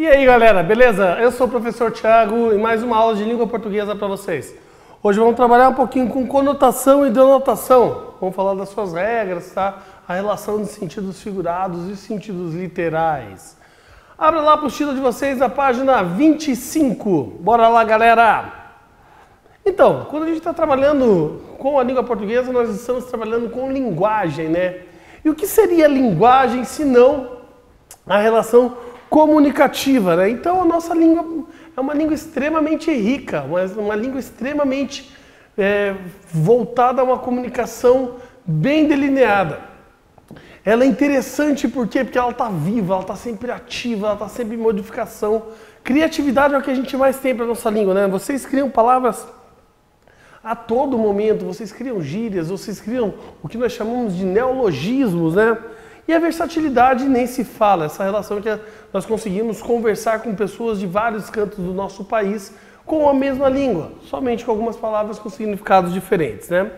E aí galera, beleza? Eu sou o professor Thiago e mais uma aula de língua portuguesa para vocês. Hoje vamos trabalhar um pouquinho com conotação e denotação. Vamos falar das suas regras, tá? A relação de sentidos figurados e sentidos literais. Abra lá a apostila de vocês a página 25. Bora lá, galera! Então, quando a gente está trabalhando com a língua portuguesa, nós estamos trabalhando com linguagem, né? E o que seria linguagem se não a relação comunicativa, né? Então a nossa língua é uma língua extremamente rica, uma língua extremamente voltada a uma comunicação bem delineada. Ela é interessante por quê? Porque ela está viva, ela está sempre ativa, ela está sempre em modificação. Criatividade é o que a gente mais tem para a nossa língua, né? Vocês criam palavras a todo momento, vocês criam gírias, vocês criam o que nós chamamos de neologismos, né? E a versatilidade nem se fala, essa relação que nós conseguimos conversar com pessoas de vários cantos do nosso país com a mesma língua, somente com algumas palavras com significados diferentes, né?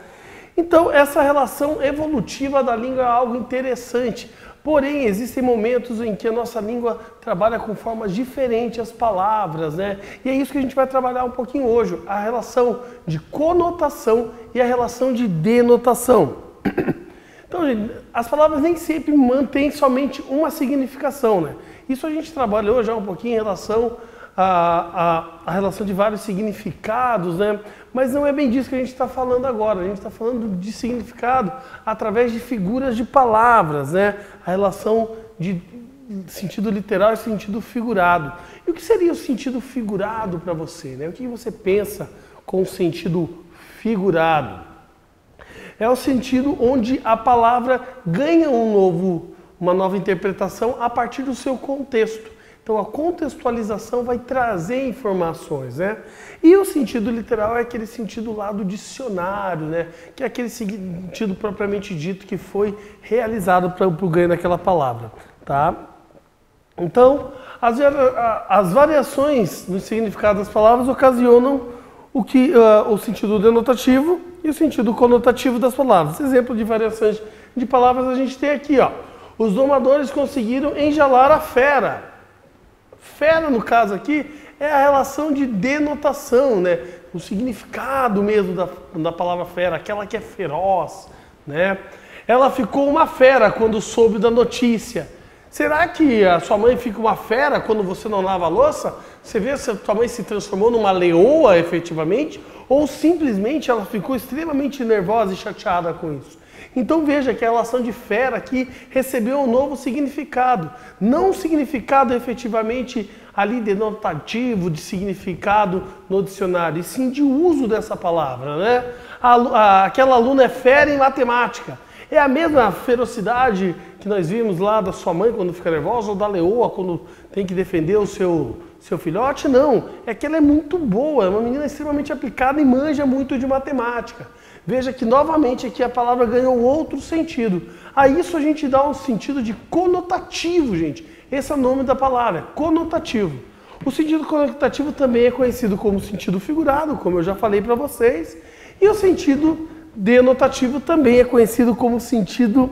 Então, essa relação evolutiva da língua é algo interessante, porém, existem momentos em que a nossa língua trabalha com formas diferentes as palavras, né? E é isso que a gente vai trabalhar um pouquinho hoje, a relação de conotação e a relação de denotação. Então, gente, as palavras nem sempre mantêm somente uma significação, né? Isso a gente trabalhou já um pouquinho em relação à relação de vários significados, né? Mas não é bem disso que a gente está falando agora. A gente está falando de significado através de figuras de palavras, né? A relação de sentido literal e sentido figurado. E o que seria o sentido figurado para você, né? O que você pensa com o sentido figurado? É o sentido onde a palavra ganha uma nova interpretação a partir do seu contexto. Então a contextualização vai trazer informações, né? E o sentido literal é aquele sentido lá do dicionário, né? Que é aquele sentido propriamente dito que foi realizado para o ganho daquela palavra, tá? Então, as variações no significado das palavras ocasionam o sentido denotativo e o sentido conotativo das palavras. Exemplo de variações de palavras a gente tem aqui, ó. Os domadores conseguiram enjalar a fera. Fera, no caso aqui, é a relação de denotação, né? O significado mesmo da palavra fera, aquela que é feroz, né? Ela ficou uma fera quando soube da notícia. Será que a sua mãe fica uma fera quando você não lava a louça? Você vê se a sua mãe se transformou numa leoa efetivamente? Ou simplesmente ela ficou extremamente nervosa e chateada com isso? Então veja que a relação de fera aqui recebeu um novo significado. Não um significado efetivamente ali denotativo, de significado no dicionário, e sim de uso dessa palavra, né? Aquela aluna é fera em matemática. É a mesma ferocidade que nós vimos lá da sua mãe quando fica nervosa ou da leoa quando tem que defender o seu filhote? Não, é que ela é muito boa, é uma menina extremamente aplicada e manja muito de matemática. Veja que novamente aqui a palavra ganhou outro sentido. A isso a gente dá um sentido de conotativo, gente. Esse é o nome da palavra, conotativo. O sentido conotativo também é conhecido como sentido figurado, como eu já falei para vocês. E o sentido denotativo também é conhecido como sentido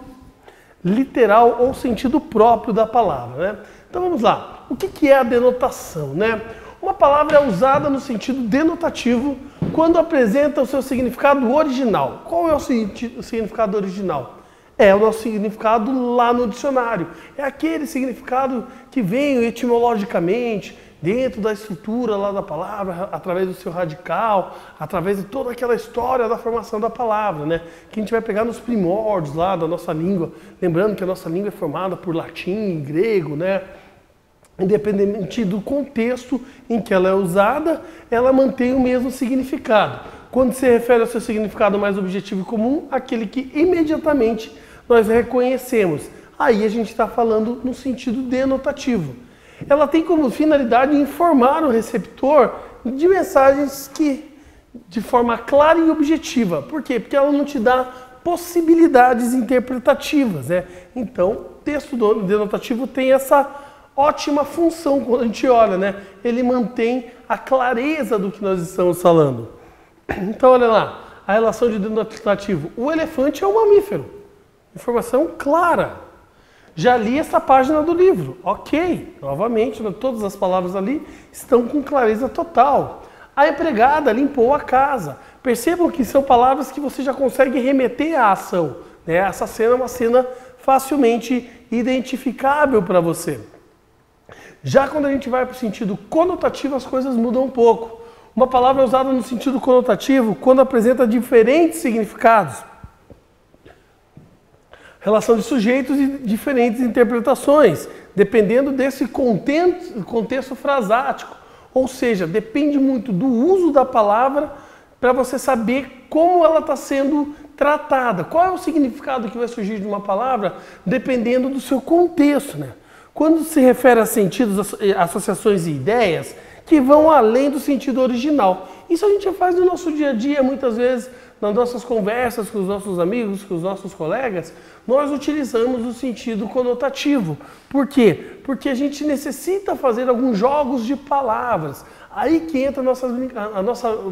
literal ou sentido próprio da palavra, né? Então vamos lá. O que é a denotação, né? Uma palavra é usada no sentido denotativo quando apresenta o seu significado original. Qual é o significado original? É o nosso significado lá no dicionário. É aquele significado que vem etimologicamente dentro da estrutura lá da palavra, através do seu radical, através de toda aquela história da formação da palavra, né? Que a gente vai pegar nos primórdios lá da nossa língua. Lembrando que a nossa língua é formada por latim e grego, né? Independente do contexto em que ela é usada, ela mantém o mesmo significado. Quando se refere ao seu significado mais objetivo e comum, aquele que imediatamente nós reconhecemos. Aí a gente está falando no sentido denotativo. Ela tem como finalidade informar o receptor de mensagens de forma clara e objetiva. Por quê? Porque ela não te dá possibilidades interpretativas, né? Então, o texto denotativo tem essa ótima função quando a gente olha, né? Ele mantém a clareza do que nós estamos falando. Então, olha lá, a relação de denotativo. O elefante é um mamífero. Informação clara. Já li essa página do livro. Ok, novamente, todas as palavras ali estão com clareza total. A empregada limpou a casa. Percebam que são palavras que você já consegue remeter à ação, né? Essa cena é uma cena facilmente identificável para você. Já quando a gente vai para o sentido conotativo, as coisas mudam um pouco. Uma palavra é usada no sentido conotativo quando apresenta diferentes significados. Relação de sujeitos e diferentes interpretações, dependendo desse contexto frasático. Ou seja, depende muito do uso da palavra para você saber como ela está sendo tratada. Qual é o significado que vai surgir de uma palavra, dependendo do seu contexto, né? Quando se refere a sentidos, associações e ideias que vão além do sentido original. Isso a gente já faz no nosso dia a dia, muitas vezes, nas nossas conversas com os nossos amigos, com os nossos colegas, nós utilizamos o sentido conotativo. Por quê? Porque a gente necessita fazer alguns jogos de palavras. Aí que entra o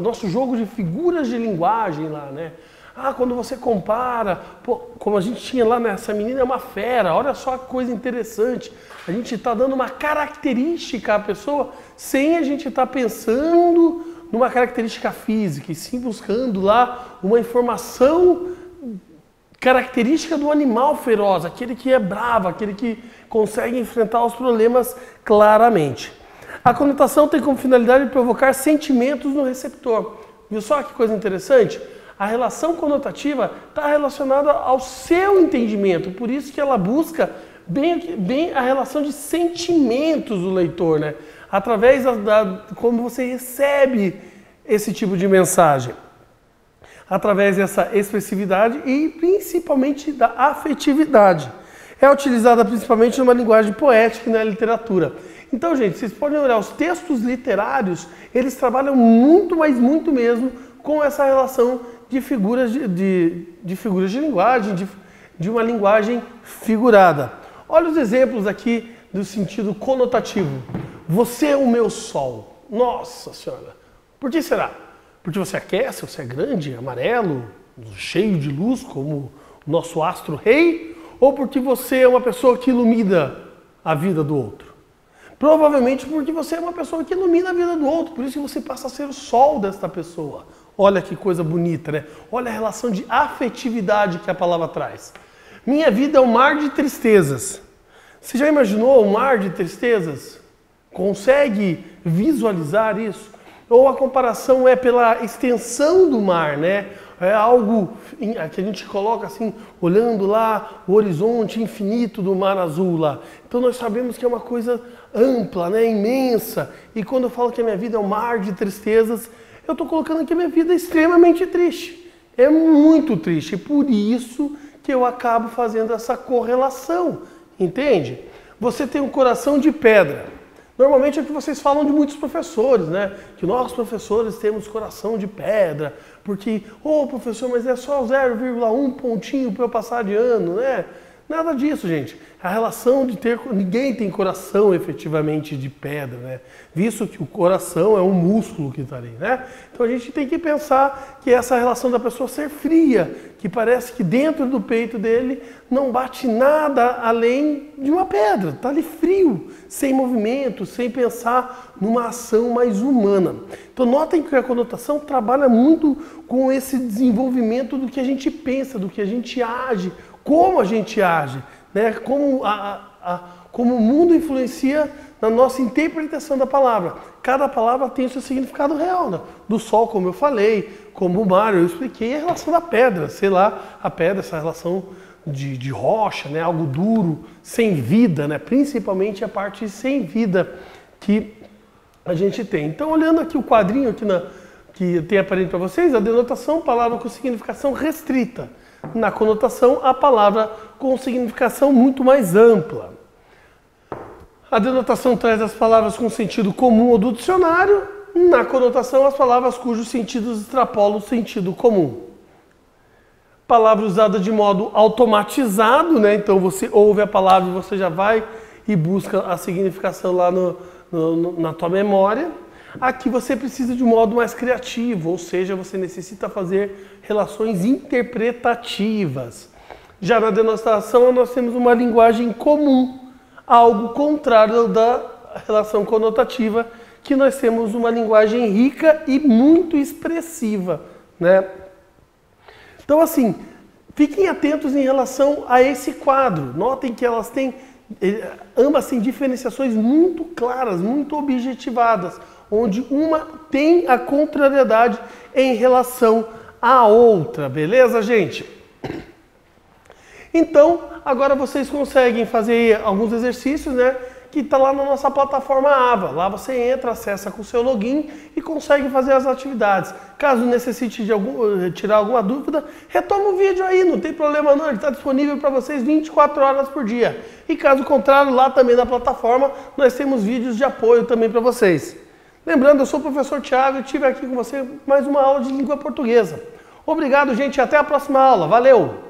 nosso jogo de figuras de linguagem lá, né? Ah, quando você compara, pô, como a gente tinha lá nessa menina é uma fera, olha só que coisa interessante. A gente está dando uma característica à pessoa sem a gente estar pensando numa característica física, e sim buscando lá uma informação característica do animal feroz, aquele que é bravo, aquele que consegue enfrentar os problemas claramente. A conotação tem como finalidade provocar sentimentos no receptor. Viu só que coisa interessante? A relação conotativa está relacionada ao seu entendimento, por isso que ela busca bem a relação de sentimentos do leitor, né? Através como você recebe esse tipo de mensagem. Através dessa expressividade e principalmente da afetividade. É utilizada principalmente numa linguagem poética e na literatura. Então, gente, vocês podem olhar os textos literários, eles trabalham muito, mas muito mesmo, com essa relação de figuras de figuras de linguagem, de uma linguagem figurada. Olha os exemplos aqui do sentido conotativo. Você é o meu sol. Nossa Senhora! Por que será? Porque você aquece, você é grande, amarelo, cheio de luz, como o nosso astro rei? Ou porque você é uma pessoa que ilumina a vida do outro? Provavelmente porque você é uma pessoa que ilumina a vida do outro, por isso que você passa a ser o sol desta pessoa. Olha que coisa bonita, né? Olha a relação de afetividade que a palavra traz. Minha vida é um mar de tristezas. Você já imaginou um mar de tristezas? Consegue visualizar isso? Ou a comparação é pela extensão do mar, né? É algo que a gente coloca assim, olhando lá o horizonte infinito do mar azul lá. Então nós sabemos que é uma coisa ampla, né? Imensa. E quando eu falo que a minha vida é um mar de tristezas, eu estou colocando que a minha vida é extremamente triste. É muito triste. E por isso que eu acabo fazendo essa correlação. Entende? Você tem um coração de pedra. Normalmente é o que vocês falam de muitos professores, né? Que nós professores temos coração de pedra, porque, professor, mas é só 0,1 pontinho para eu passar de ano, né? Nada disso, gente. A relação de ter... Ninguém tem coração efetivamente de pedra, né? Visto que o coração é um músculo que está ali, né? Então a gente tem que pensar que essa relação da pessoa ser fria, que parece que dentro do peito dele não bate nada além de uma pedra. Está ali frio, sem movimento, sem pensar numa ação mais humana. Então notem que a conotação trabalha muito com esse desenvolvimento do que a gente pensa, do que a gente age, como a gente age, né? Como o mundo influencia na nossa interpretação da palavra. Cada palavra tem o seu significado real, né? Do sol, como eu falei, como o mar, eu expliquei, a relação da pedra, sei lá, a pedra, essa relação de rocha, né? Algo duro, sem vida, né? Principalmente a parte sem vida que a gente tem. Então, olhando aqui o quadrinho aqui que tem aparelho para vocês, a denotação, palavra com significação restrita. Na conotação, a palavra com significação muito mais ampla. A denotação traz as palavras com sentido comum ou do dicionário. Na conotação, as palavras cujos sentidos extrapolam o sentido comum. Palavra usada de modo automatizado, né? Então você ouve a palavra e você já vai e busca a significação lá na tua memória. Aqui você precisa de um modo mais criativo, ou seja, você necessita fazer relações interpretativas. Já na denotação nós temos uma linguagem comum, algo contrário da relação conotativa, que nós temos uma linguagem rica e muito expressiva, né? Então assim, fiquem atentos em relação a esse quadro. Notem que elas têm, ambas têm diferenciações muito claras, muito objetivadas, onde uma tem a contrariedade em relação à outra, beleza, gente? Então, agora vocês conseguem fazer alguns exercícios, né? Que está lá na nossa plataforma AVA. Lá você entra, acessa com o seu login e consegue fazer as atividades. Caso necessite de tirar alguma dúvida, retoma o vídeo aí, não tem problema não, ele está disponível para vocês 24 horas por dia. E caso contrário, lá também na plataforma, nós temos vídeos de apoio também para vocês. Lembrando, eu sou o professor Thiago e estive aqui com você mais uma aula de língua portuguesa. Obrigado, gente, até a próxima aula. Valeu!